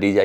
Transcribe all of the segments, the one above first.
DGI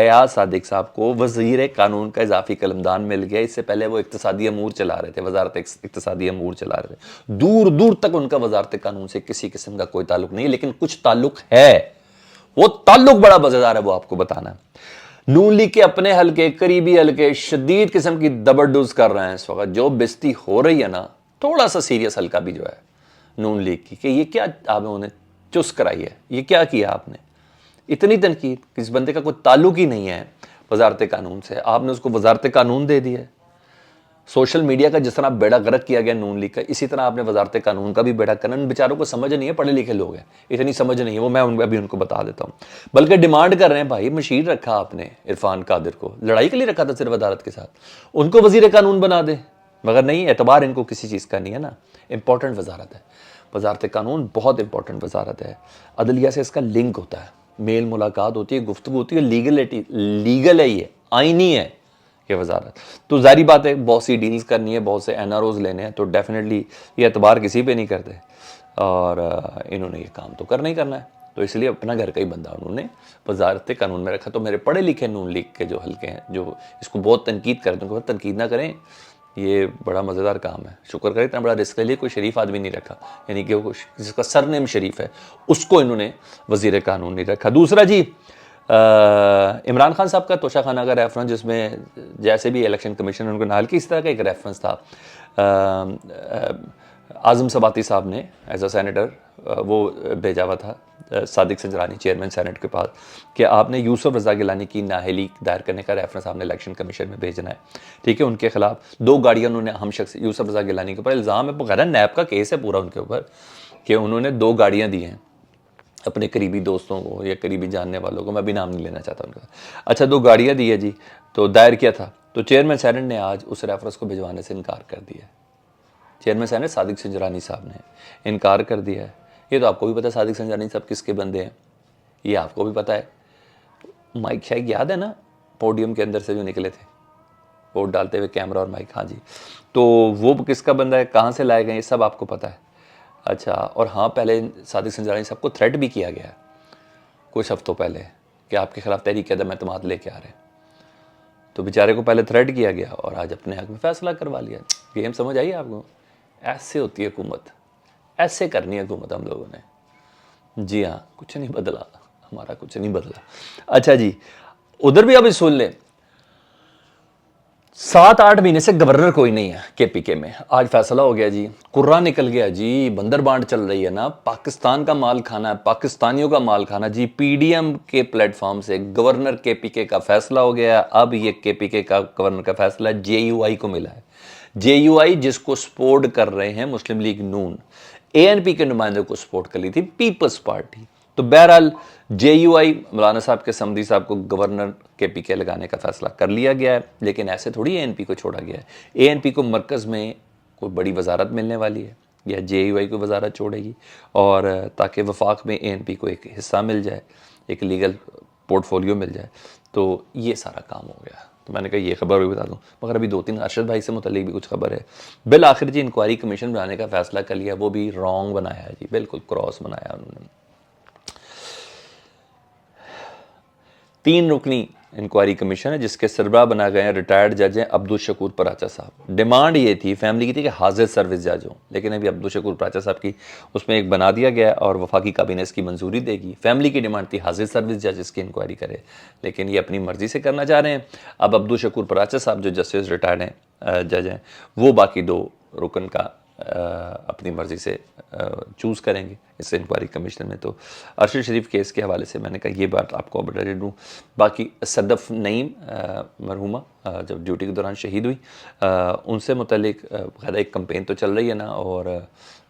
Ayaz Sadiq صاحب کو وزیر قانون کا اضافی قلمدان مل گیا. اس سے پہلے وہ اقتصادی امور چلا رہے تھے, وزارت اقتصادی امور چلا رہے تھے. دور دور تک ان کا وزارت قانون سے کسی قسم کا کوئی تعلق نہیں, لیکن کچھ تعلق ہے. وہ تعلق بڑا مزیدار ہے, وہ آپ کو بتانا ہے. نون لیگ کے اپنے حلقے, قریبی حلقے شدید قسم کی زبردست کر رہے ہیں اس وقت. جو بستی ہو رہی ہے نا, تھوڑا سا سیریس حلقہ بھی جو ہے نون لیگ کی, کہ یہ کیا آپ نے چس کرائی ہے, یہ کیا کیا آپ نے, اتنی تنقید, کس بندے کا کوئی تعلق ہی نہیں ہے وزارت قانون سے, آپ نے اس کو وزارت قانون دے دی ہے. سوشل میڈیا کا جس طرح بیڑا غرق کیا گیا نون لیگ کا, اسی طرح آپ نے وزارت قانون کا بھی بیڑا کرنا. ان بیچاروں کو سمجھ نہیں ہے, پڑھے لکھے لوگ ہیں, اتنی سمجھ نہیں ہے, وہ میں ابھی ان کو بتا دیتا ہوں. بلکہ ڈیمانڈ کر رہے ہیں, بھائی مشیر رکھا آپ نے عرفان قادر کو, لڑائی کے لیے رکھا تھا صرف عدالت کے ساتھ, ان کو وزیر قانون بنا دے. مگر نہیں, اعتبار ان کو کسی چیز کا نہیں ہے نا. امپورٹنٹ وزارت ہے وزارت قانون, بہت امپورٹنٹ وزارت ہے. عدلیہ سے اس کا لنک ہوتا ہے, میل ملاقات ہوتی ہے, گفتگو ہوتی ہے, لیگل ہے, یہ آئینی ہے یہ وزارت. تو ظاہری بات ہے, بہت سی ڈیلز کرنی ہے, بہت سے این آر اوز لینے ہیں, تو ڈیفینیٹلی یہ اعتبار کسی پہ نہیں کرتے, اور انہوں نے یہ کام تو کرنا ہی کرنا ہے. تو اس لیے اپنا گھر کا ہی بندہ انہوں نے وزارت قانون میں رکھا. تو میرے پڑھے لکھے نون لیگ کے جو حلقے ہیں, جو اس کو بہت تنقید کرتے ہیں, تنقید نہ کریں, یہ بڑا مزیدار کام ہے. شکر کریں, اتنا بڑا رسک لے لیے, کوئی شریف آدمی نہیں رکھا, یعنی کہ جس کا سر نیم شریف ہے اس کو انہوں نے وزیر قانون نہیں رکھا. دوسرا جی, عمران خان صاحب کا توشہ خانہ کا ریفرنس, جس میں جیسے بھی الیکشن کمیشن نے ان کو نال کی, اس طرح کا ایک ریفرنس تھا. اعظم سباتی صاحب نے ایز اے سینیٹر وہ بھیجا ہوا تھا صادق سنجرانی چیئرمین سینٹ کے پاس, کہ آپ نے یوسف رضا گیلانی کی نااہلی دائر کرنے کا ریفرنس آپ نے الیکشن کمیشن میں بھیجنا ہے. ٹھیک ہے, ان کے خلاف 2 گاڑیاں انہوں نے ہم شخص یوسف رضا گیلانی کے اوپر الزام ہے, بغیر نیب کا کیس ہے پورا ان کے اوپر, کہ انہوں نے 2 گاڑیاں دی ہیں اپنے قریبی دوستوں کو یا قریبی جاننے والوں کو, میں بھی نام نہیں لینا چاہتا ان کا. اچھا, 2 گاڑیاں دی ہے جی, تو دائر کیا تھا, تو چیئرمین سینٹ نے آج اس ریفرنس کو بھجوانے سے انکار کر دیا. چیئرمین سینٹ صادق سنجرانی صاحب نے انکار کر دیا ہے. یہ تو آپ کو بھی پتہ ہے صادق سنجرانی صاحب کس کے بندے ہیں, یہ آپ کو بھی پتہ ہے. مائک شائک یاد ہے نا, پوڈیم کے اندر سے جو نکلے تھے ووٹ ڈالتے ہوئے, کیمرہ اور مائک, ہاں جی, تو وہ کس کا بندہ ہے, کہاں سے لائے گئے, یہ سب آپ کو پتہ ہے. اچھا, اور ہاں, پہلے صادق سنجرانی صاحب کو تھریٹ بھی کیا گیا ہے کچھ ہفتوں پہلے, کہ آپ کے خلاف تحریک عدم اعتماد لے کے آ رہے ہیں. تو بیچارے کو پہلے تھریٹ کیا گیا, اور آج اپنے حق میں فیصلہ کروا لیا. گیم سمجھ آئی آپ کو؟ ایسے ہوتی ہے حکومت, ایسے کرنی ہے حکومت ہم لوگوں نے. جی ہاں, کچھ نہیں بدلا, ہمارا کچھ نہیں بدلا. اچھا جی, ادھر بھی ابھی سن لیں, 7-8 مہینے سے گورنر کوئی نہیں ہے کے پی کے میں. آج فیصلہ ہو گیا جی, قرہ نکل گیا جی, بندر بانٹ چل رہی ہے نا, پاکستان کا مال کھانا ہے, پاکستانیوں کا مال کھانا جی. پی ڈی ایم کے پلیٹ فارم سے گورنر کے پی کے کا فیصلہ ہو گیا. اب یہ کے پی کے کا گورنر کا فیصلہ جے یو آئی کو ملا ہے. جے یو آئی جس کو سپورٹ کر رہے ہیں مسلم لیگ نون, اے این پی کے نمائندوں کو سپورٹ کر لی تھی پیپلز پارٹی. تو بہرحال جے یو آئی مولانا صاحب کے سمدھی صاحب کو گورنر کے پی کے لگانے کا فیصلہ کر لیا گیا ہے. لیکن ایسے تھوڑی اے این پی کو چھوڑا گیا ہے. اے این پی کو مرکز میں کوئی بڑی وزارت ملنے والی ہے, یا جے یو آئی کو وزارت چھوڑے گی, اور تاکہ وفاق میں اے این پی کو ایک حصہ مل جائے, ایک لیگل پورٹ فولیو مل جائے. تو یہ سارا کام ہو گیا. تو میں نے کہا یہ خبر بھی بتا دوں, مگر ابھی 2-3 ارشد بھائی سے متعلق بھی کچھ خبر ہے. بالآخر جی انکوائری کمیشن بنانے کا فیصلہ کر لیا, وہ بھی رانگ بنایا ہے جی, بالکل کراس بنایا انہوں نے. 3 رکنی انکوائری کمیشن ہے جس کے سربراہ بنا گئے ہیں ریٹائرڈ جج ہیں عبدالشکور پراچا صاحب. ڈیمانڈ یہ تھی فیملی کی تھی کہ حاضر سروس جج ہوں, لیکن ابھی عبدالشکور پراچا صاحب کی اس میں ایک بنا دیا گیا, اور وفاقی کابینہ اس کی منظوری دے گی. فیملی کی ڈیمانڈ تھی حاضر سروس جج اس کی انکوائری کرے, لیکن یہ اپنی مرضی سے کرنا چاہ رہے ہیں. اب عبدالشکور پراچا صاحب جو جسٹس ریٹائرڈ ہیں جج ہیں, وہ باقی 2 رکن کا اپنی مرضی سے چوز کریں گے اس انکوائری کمیشن میں. تو ارشد شریف کیس کے حوالے سے میں نے کہا یہ بات آپ کو بتا دوں. باقی صدف نعیم مرحومہ جب ڈیوٹی کے دوران شہید ہوئی, ان سے متعلق بقاعدہ ایک کمپین تو چل رہی ہے نا, اور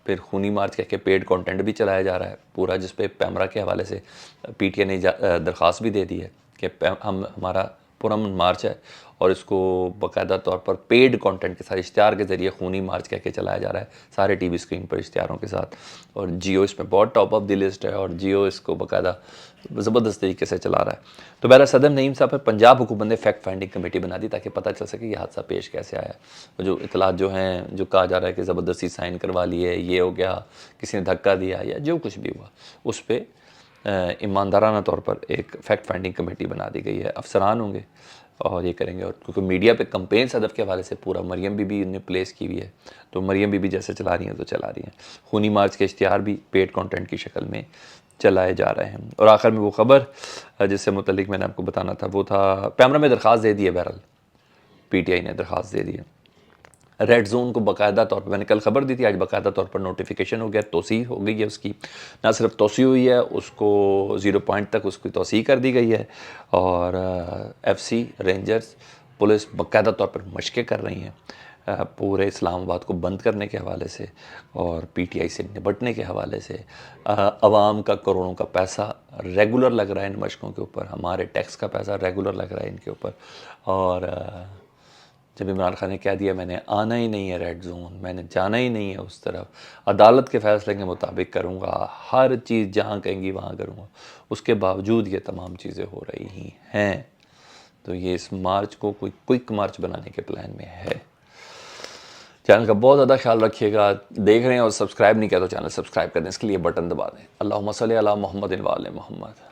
پھر خونی مارچ کہہ کے پیڈ کانٹینٹ بھی چلایا جا رہا ہے پورا, جس پہ پیمرا کے حوالے سے پی ٹی اے نے درخواست بھی دے دی ہے کہ ہمارا پرامن مارچ ہے, اور اس کو باقاعدہ طور پر پیڈ کانٹینٹ کے ساتھ اشتہار کے ذریعے خونی مارچ کہہ کے چلایا جا رہا ہے سارے ٹی وی اسکرین پر اشتہاروں کے ساتھ. اور جیو اس میں بہت ٹاپ آف دی لسٹ ہے, اور جیو اس کو باقاعدہ زبردست طریقے سے چلا رہا ہے. تو بہرحال صدر نعیم صاحب پر پنجاب حکومت نے فیکٹ فائنڈنگ کمیٹی بنا دی تاکہ پتہ چل سکے یہ حادثہ پیش کیسے آیا. جو اطلاعات جو ہیں, جو کہا جا رہا ہے کہ زبردستی سائن کروا لیے, یہ ہو گیا, کسی نے دھکا دیا, یا جو کچھ بھی ہوا, اس پہ ایماندارانہ طور پر ایک فیکٹ فائنڈنگ کمیٹی بنا دی گئی ہے، افسران ہوں گے اور یہ کریں گے. اور کیونکہ میڈیا پہ کمپین صدف کے حوالے سے پورا مریم بی بی نے پلیس کی ہوئی ہے، تو مریم بی بی جیسے چلا رہی ہیں تو چلا رہی ہیں. خونی مارچ کے اشتہار بھی پیڈ کانٹینٹ کی شکل میں چلائے جا رہے ہیں. اور آخر میں وہ خبر جس سے متعلق میں نے آپ کو بتانا تھا وہ تھا پیمرا میں درخواست دے دی ہے. بہرحال پی ٹی آئی نے درخواست دے دی ہے. ریڈ زون کو باقاعدہ طور پر، میں نے کل خبر دی تھی، آج باقاعدہ طور پر نوٹیفیکیشن ہو گیا، توسیع ہو گئی ہے اس کی. نہ صرف توسیع ہوئی ہے، اس کو 0 پوائنٹ تک اس کی توسیع کر دی گئی ہے. اور ایف سی رینجرز پولیس باقاعدہ طور پر مشقیں کر رہی ہیں پورے اسلام آباد کو بند کرنے کے حوالے سے اور پی ٹی آئی سے نپٹنے کے حوالے سے. عوام کا کروڑوں کا پیسہ ریگولر لگ رہا ہے ان مشقوں کے اوپر، ہمارے ٹیکس کا پیسہ ریگولر لگ رہا ہے ان کے اوپر. اور جب عمران خان نے کہہ دیا میں نے آنا ہی نہیں ہے ریڈ زون، میں نے جانا ہی نہیں ہے اس طرف، عدالت کے فیصلے کے مطابق کروں گا، ہر چیز جہاں کہیں گی وہاں کروں گا، اس کے باوجود یہ تمام چیزیں ہو رہی ہی ہیں. تو یہ اس مارچ کو کوئی کوئک مارچ بنانے کے پلان میں ہے. چینل کا بہت زیادہ خیال رکھیے گا. دیکھ رہے ہیں اور سبسکرائب نہیں کیا تو چینل سبسکرائب کر دیں، اس کے لیے بٹن دبا دیں. اللہم صلی علی محمد و آل محمد.